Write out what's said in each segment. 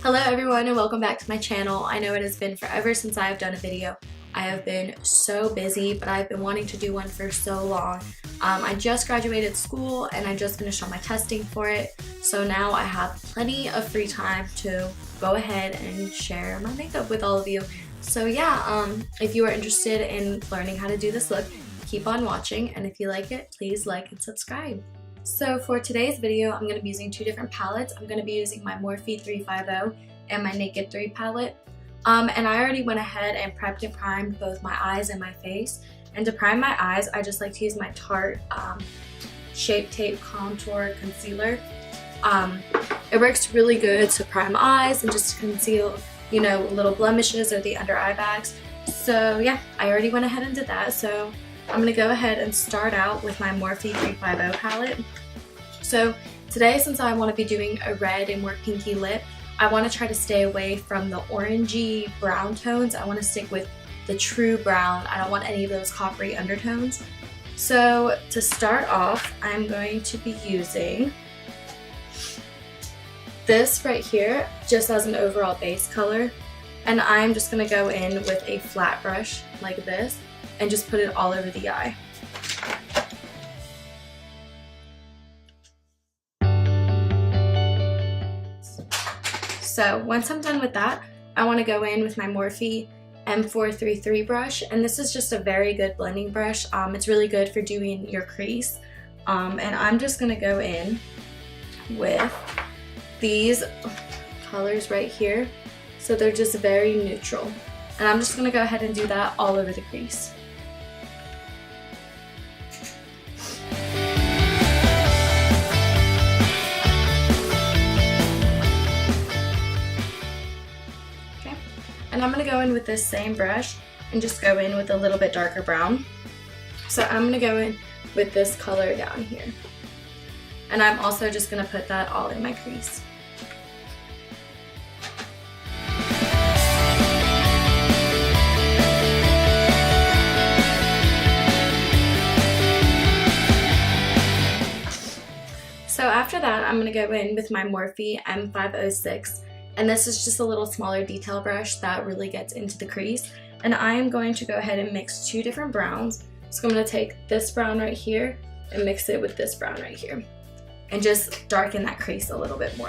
Hello everyone and welcome back to my channel. I know it has been forever since I have done a video. I have been so busy, but I've been wanting to do one for so long. I just graduated school and I just finished all my testing for it. So now I have plenty of free time to go ahead and share my makeup with all of you. So yeah, if you are interested in learning how to do this look, keep on watching, and if you like it, please like and subscribe. So for today's video, I'm going to be using two different palettes. I'm going to be using my Morphe 350 and my Naked 3 palette. And I already went ahead and prepped and primed both my eyes and my face. And to prime my eyes, I just like to use my Tarte Shape Tape Contour Concealer. It works really good to prime eyes and just to conceal, you know, little blemishes or the under eye bags. So yeah, I already went ahead and did that. So I'm going to go ahead and start out with my Morphe 350 palette. So today, since I want to be doing a red and more pinky lip, I want to try to stay away from the orangey brown tones. I want to stick with the true brown. I don't want any of those coppery undertones. So to start off, I'm going to be using this right here just as an overall base color. And I'm just going to go in with a flat brush like this and just put it all over the eye. So once I'm done with that, I want to go in with my Morphe M433 brush, and this is just a very good blending brush. It's really good for doing your crease. And I'm just going to go in with these colors right here. So they're just very neutral. And I'm just going to go ahead and do that all over the crease. And I'm going to go in with this same brush and just go in with a little bit darker brown. So I'm going to go in with this color down here. And I'm also just going to put that all in my crease. So after that, I'm going to go in with my Morphe M506. And this is just a little smaller detail brush that really gets into the crease. And I am going to go ahead and mix two different browns. So I'm going to take this brown right here and mix it with this brown right here. And just darken that crease a little bit more.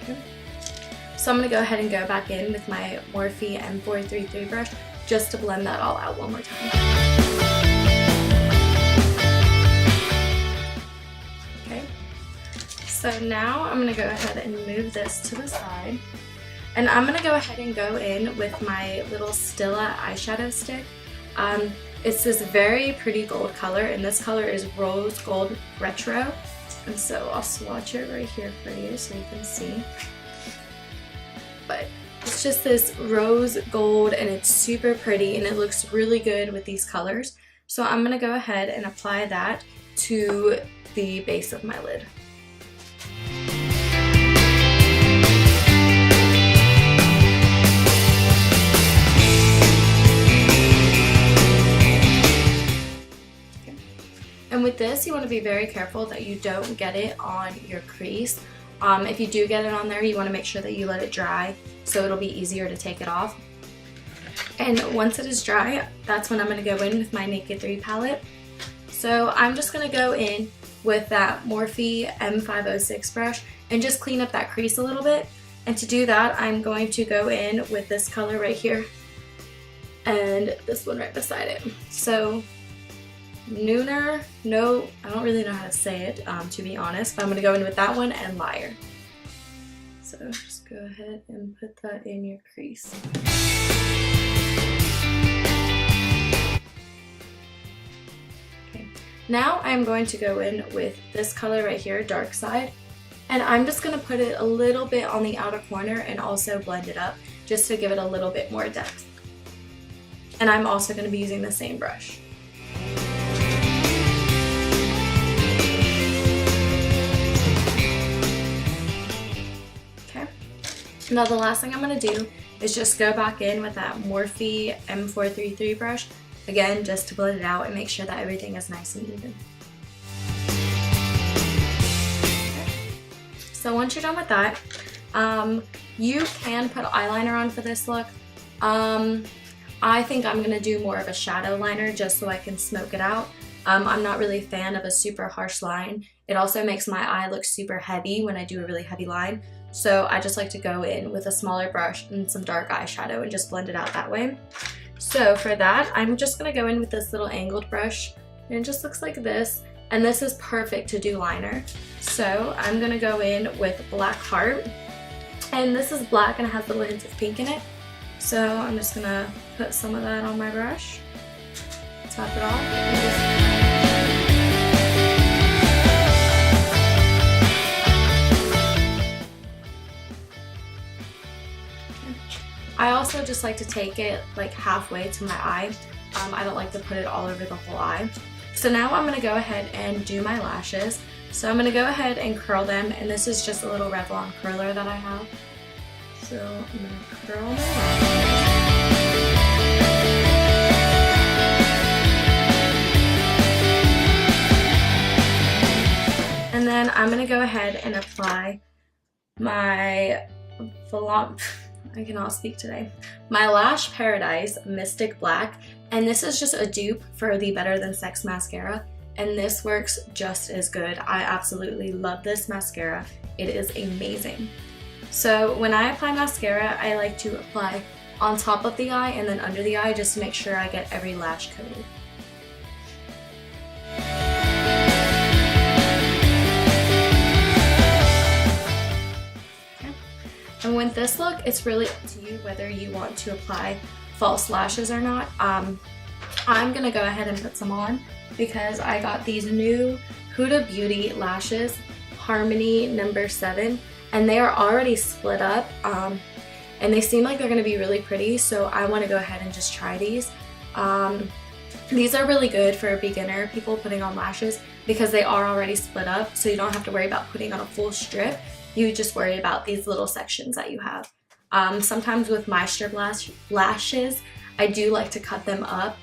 Okay. So I'm going to go ahead and go back in with my Morphe M433 brush just to blend that all out one more time. So now I'm going to go ahead and move this to the side, and I'm going to go ahead and go in with my little Stila eyeshadow stick. It's this very pretty gold color, and this color is Rose Gold Retro, and so I'll swatch it right here for you so you can see. But it's just this rose gold, and it's super pretty, and it looks really good with these colors. So I'm going to go ahead and apply that to the base of my lid. And with this, you want to be very careful that you don't get it on your crease. If you do get it on there, you want to make sure that you let it dry so it'll be easier to take it off. And once it is dry, that's when I'm going to go in with my Naked 3 palette. So I'm just going to go in with that Morphe M506 brush and just clean up that crease a little bit. And to do that, I'm going to go in with this color right here and this one right beside it. So Nooner, no, I don't really know how to say it, to be honest, but I'm going to go in with that one and Liar. So just go ahead and put that in your crease. Okay. Now I'm going to go in with this color right here, Dark Side, and I'm just going to put it a little bit on the outer corner and also blend it up just to give it a little bit more depth. And I'm also going to be using the same brush. Now the last thing I'm going to do is just go back in with that Morphe M433 brush again, just to blend it out and make sure that everything is nice and even. So once you're done with that, you can put eyeliner on for this look. I think I'm going to do more of a shadow liner just so I can smoke it out. I'm not really a fan of a super harsh line. It also makes my eye look super heavy when I do a really heavy line. So I just like to go in with a smaller brush and some dark eyeshadow and just blend it out that way. So for that, I'm just going to go in with this little angled brush, and it just looks like this. And this is perfect to do liner. So I'm going to go in with Black Heart. And this is black and it has little hints of pink in it. So I'm just going to put some of that on my brush, top it off. I also just like to take it like halfway to my eye. I don't like to put it all over the whole eye. So now I'm going to go ahead and do my lashes. So I'm going to go ahead and curl them, and this is just a little Revlon curler that I have. So I'm going to curl my lashes. And then I'm going to go ahead and apply my I cannot speak today. My Lash Paradise Mystic Black, and this is just a dupe for the Better Than Sex mascara, and this works just as good. I absolutely love this mascara. It is amazing. So when I apply mascara, I like to apply on top of the eye and then under the eye just to make sure I get every lash coated. And with this look, it's really up to you whether you want to apply false lashes or not. I'm going to go ahead and put some on because I got these new Huda Beauty lashes, Harmony number 7, and they are already split up, and they seem like they're going to be really pretty, so I want to go ahead and just try these. These are really good for beginner people putting on lashes because they are already split up, so you don't have to worry about putting on a full strip. You just worry about these little sections that you have. Sometimes with my strip lashes, I do like to cut them up.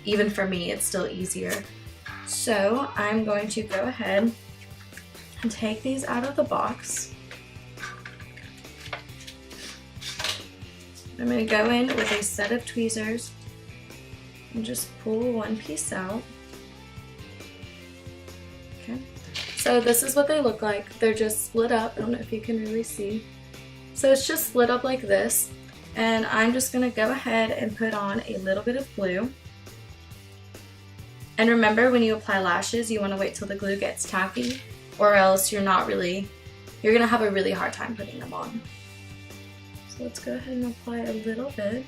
Even for me, it's still easier. So I'm going to go ahead and take these out of the box. I'm going to go in with a set of tweezers and just pull one piece out. Okay. So this is what they look like. They're just split up. I don't know if you can really see. So it's just split up like this. And I'm just going to go ahead and put on a little bit of glue. And remember, when you apply lashes, you want to wait till the glue gets tacky, or else you're going to have a really hard time putting them on. So let's go ahead and apply a little bit.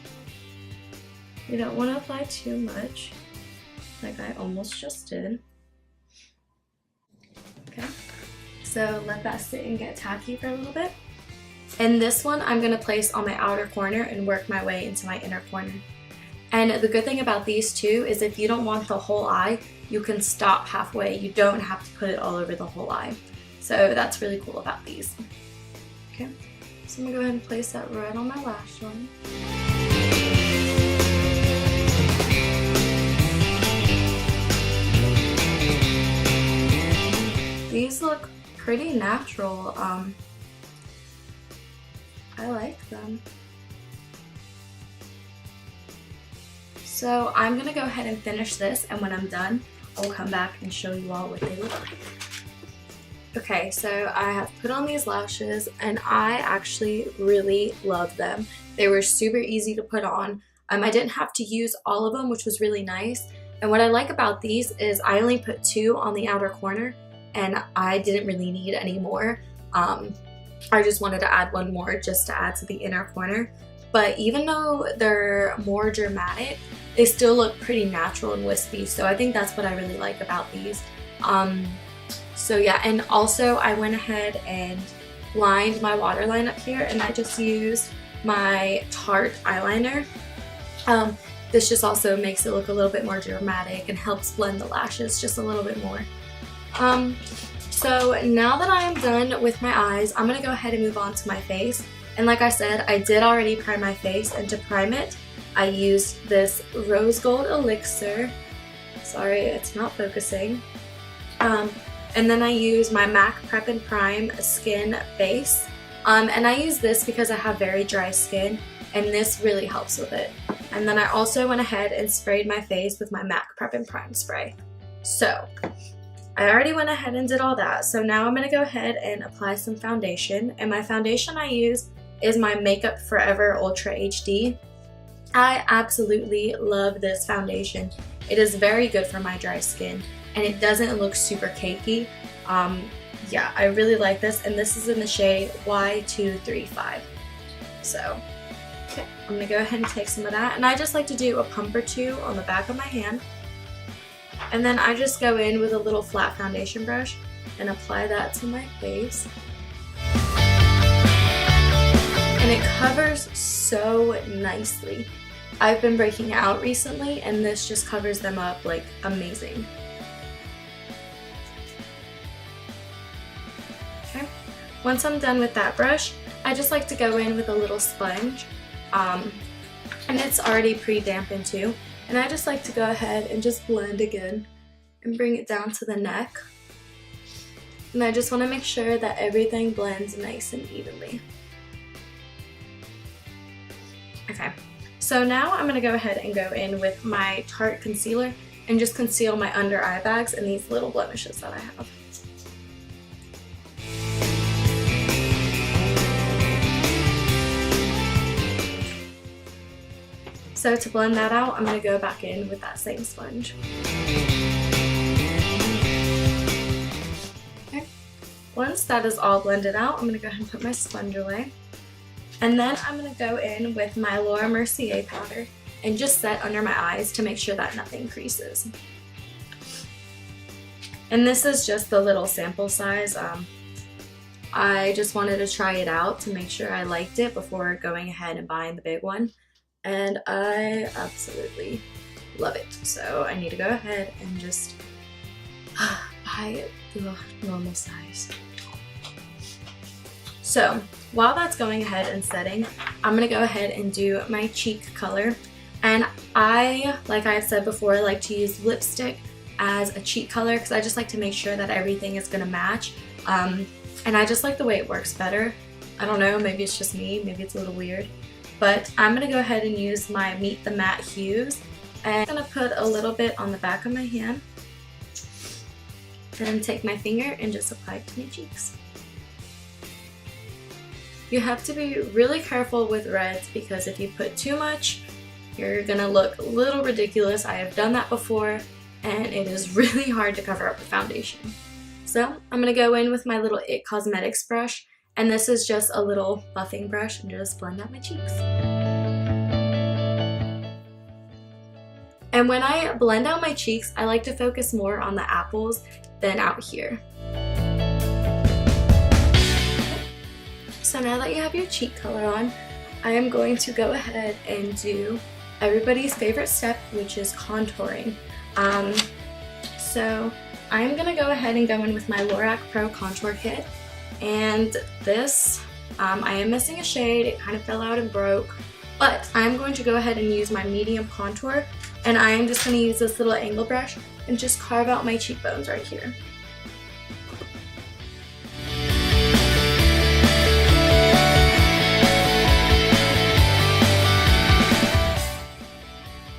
You don't want to apply too much, like I almost just did. Okay, so let that sit and get tacky for a little bit. And this one I'm going to place on my outer corner and work my way into my inner corner. And the good thing about these two is if you don't want the whole eye, you can stop halfway. You don't have to put it all over the whole eye. So that's really cool about these. Okay, so I'm going to go ahead and place that right on my lash line. These look pretty natural. I like them. So I'm going to go ahead and finish this, and when I'm done, I'll come back and show you all what they look like. Okay, so I have put on these lashes, and I actually really love them. They were super easy to put on. I didn't have to use all of them, which was really nice. And what I like about these is I only put 2 on the outer corner, and I didn't really need any more. I just wanted to add one more just to add to the inner corner. But even though they're more dramatic, they still look pretty natural and wispy. So I think that's what I really like about these. So yeah, and also I went ahead and lined my waterline up here, and I just used my Tarte eyeliner. This just also makes it look a little bit more dramatic and helps blend the lashes just a little bit more. So now that I am done with my eyes, I'm going to go ahead and move on to my face. And like I said, I did already prime my face, and to prime it, I used this rose gold elixir. Sorry, it's not focusing. And then I use my MAC Prep+Prime Skin Base. And I use this because I have very dry skin, and this really helps with it. And then I also went ahead and sprayed my face with my MAC Prep+Prime spray. So I already went ahead and did all that. So now I'm going to go ahead and apply some foundation. And my foundation I use is my Makeup Forever Ultra HD. I absolutely love this foundation. It is very good for my dry skin, and it doesn't look super cakey. Yeah, I really like this, and this is in the shade Y235. So, okay, I'm gonna go ahead and take some of that, and I just like to do a pump or two on the back of my hand, and then I just go in with a little flat foundation brush and apply that to my face. And it covers so nicely. I've been breaking out recently, and this just covers them up like amazing. Okay, once I'm done with that brush, I just like to go in with a little sponge, and it's already pre-dampened too, and I just like to go ahead and just blend again and bring it down to the neck. And I just want to make sure that everything blends nice and evenly. Okay, so now I'm going to go ahead and go in with my Tarte concealer and just conceal my under eye bags and these little blemishes that I have. So to blend that out, I'm going to go back in with that same sponge. Okay. Once that is all blended out, I'm going to go ahead and put my sponge away. And then I'm going to go in with my Mercier powder and just set under my eyes to make sure that nothing creases. And this is just the little sample size. I just wanted to try it out to make sure I liked it before going ahead and buying the big one. And I absolutely love it. So I need to go ahead and just buy the normal size. So while that's going ahead and setting, I'm going to go ahead and do my cheek color. And I, like I said before, like to use lipstick as a cheek color because I just like to make sure that everything is going to match. And I just like the way it works better. I don't know, maybe it's just me, maybe it's a little weird. But I'm going to go ahead and use my Meet the Matte Hughes. And I'm going to put a little bit on the back of my hand. Then take my finger and just apply it to my cheeks. You have to be really careful with reds because if you put too much, you're gonna look a little ridiculous. I have done that before and it is really hard to cover up the foundation. So I'm gonna go in with my little It Cosmetics brush, and this is just a little buffing brush, and just blend out my cheeks. And when I blend out my cheeks, I like to focus more on the apples than out here. So now that you have your cheek color on, I am going to go ahead and do everybody's favorite step, which is contouring. So I'm going to go ahead and go in with my Lorac Pro Contour Kit. And this, I am missing a shade, it kind of fell out and broke. But I'm going to go ahead and use my medium contour. And I am just going to use this little angle brush and just carve out my cheekbones right here.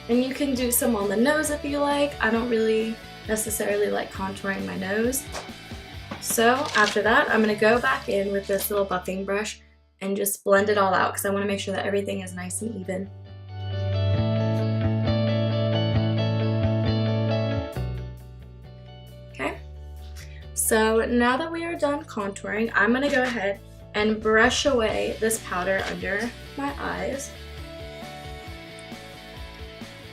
And you can do some on the nose if you like. I don't really necessarily like contouring my nose. So after that, I'm going to go back in with this little buffing brush and just blend it all out because I want to make sure that everything is nice and even. Okay, so now that we are done contouring, I'm going to go ahead and brush away this powder under my eyes.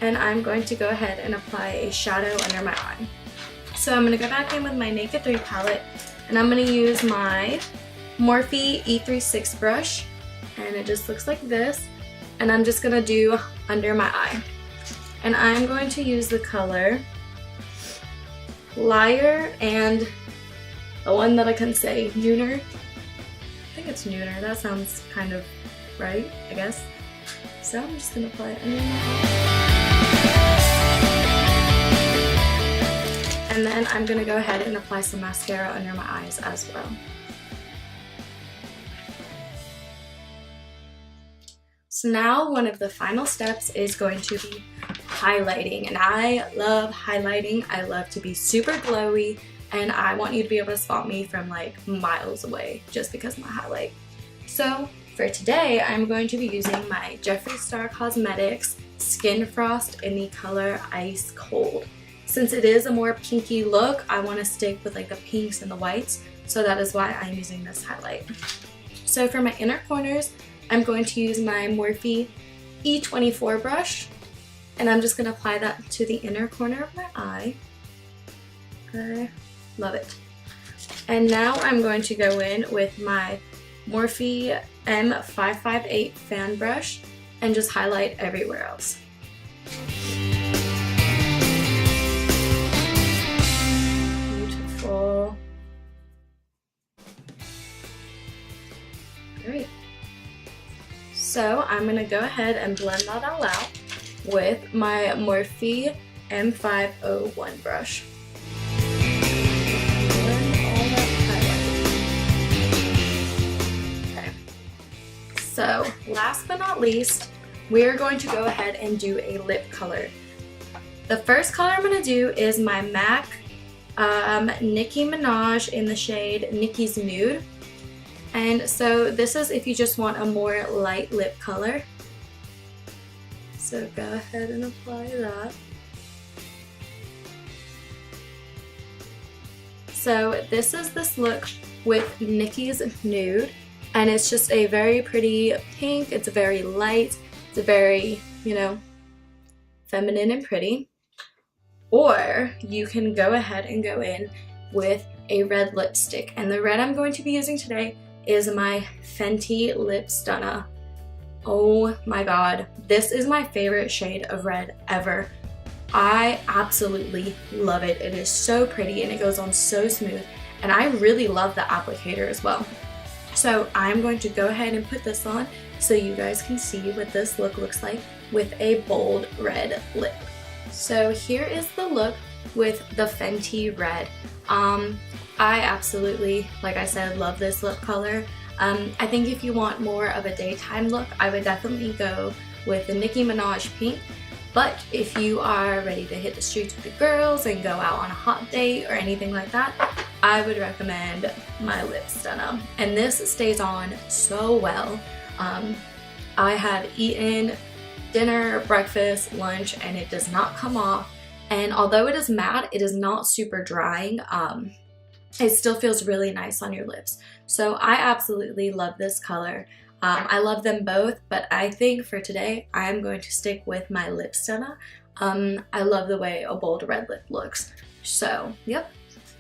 And I'm going to go ahead and apply a shadow under my eye. So I'm going to go back in with my Naked 3 palette, and I'm going to use my Morphe E36 brush, and it just looks like this, and I'm just going to do under my eye. And I'm going to use the color Liar and the one that I can say, Nooner. I think it's Nooner, that sounds kind of right, I guess. So I'm just going to apply it under my eye. And then I'm going to go ahead and apply some mascara under my eyes as well. So now one of the final steps is going to be highlighting, and I love highlighting. I love to be super glowy, and I want you to be able to spot me from like miles away just because of my highlight. So for today, I'm going to be using my Jefree Star Cosmetics Skin Frost in the color Ice Cold. Since it is a more pinky look, I want to stick with like the pinks and the whites, so that is why I'm using this highlight. So for my inner corners, I'm going to use my Morphe E24 brush, and I'm just going to apply that to the inner corner of my eye. I love it. And now I'm going to go in with my Morphe M558 fan brush and just highlight everywhere else. Beautiful. Great. So I'm going to go ahead and blend that all out with my Morphe M501 brush. Okay. So last but not least, we're going to go ahead and do a lip color. The first color I'm going to do is my MAC Nicki Minaj in the shade Nicki's Nude. And so this is if you just want a more light lip color. So go ahead and apply that. So this is this look with Nicki's Nude, and it's just a very pretty pink. It's very light. It's a very, you know, feminine and pretty. Or you can go ahead and go in with a red lipstick. And the red I'm going to be using today is my Fenty Lip Stunner. Oh my god, this is my favorite shade of red ever. I absolutely love it. It is so pretty and it goes on so smooth, and I really love the applicator as well. So I'm going to go ahead and put this on so you guys can see what this look looks like with a bold red lip. So here is the look with the Fenty red. I absolutely, like I said, love this lip color. I think if you want more of a daytime look, I would definitely go with the Nicki Minaj pink. But if you are ready to hit the streets with the girls and go out on a hot date or anything like that, I would recommend my Lip Stunner. And this stays on so well. I have eaten dinner, breakfast, lunch, and it does not come off. And although it is matte, it is not super drying. It still feels really nice on your lips. So I absolutely love this color. I love them both, but I think for today, I'm going to stick with my Lip Stunner. I love the way a bold red lip looks. So, yep.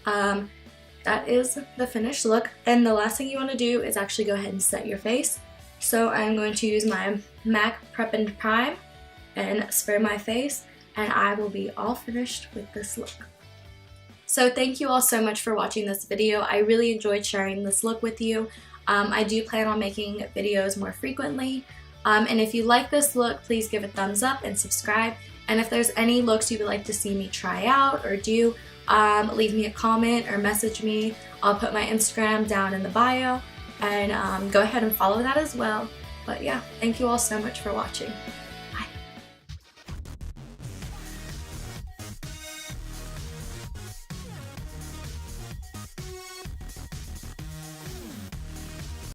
That is the finished look. And the last thing you want to do is actually go ahead and set your face. So I'm going to use my MAC Prep+Prime and spray my face, and I will be all finished with this look. So thank you all so much for watching this video. I really enjoyed sharing this look with you. I do plan on making videos more frequently. And if you like this look, please give a thumbs up and subscribe. And if there's any looks you would like to see me try out or do, leave me a comment or message me. I'll put my Instagram down in the bio, and go ahead and follow that as well. But yeah, thank you all so much for watching.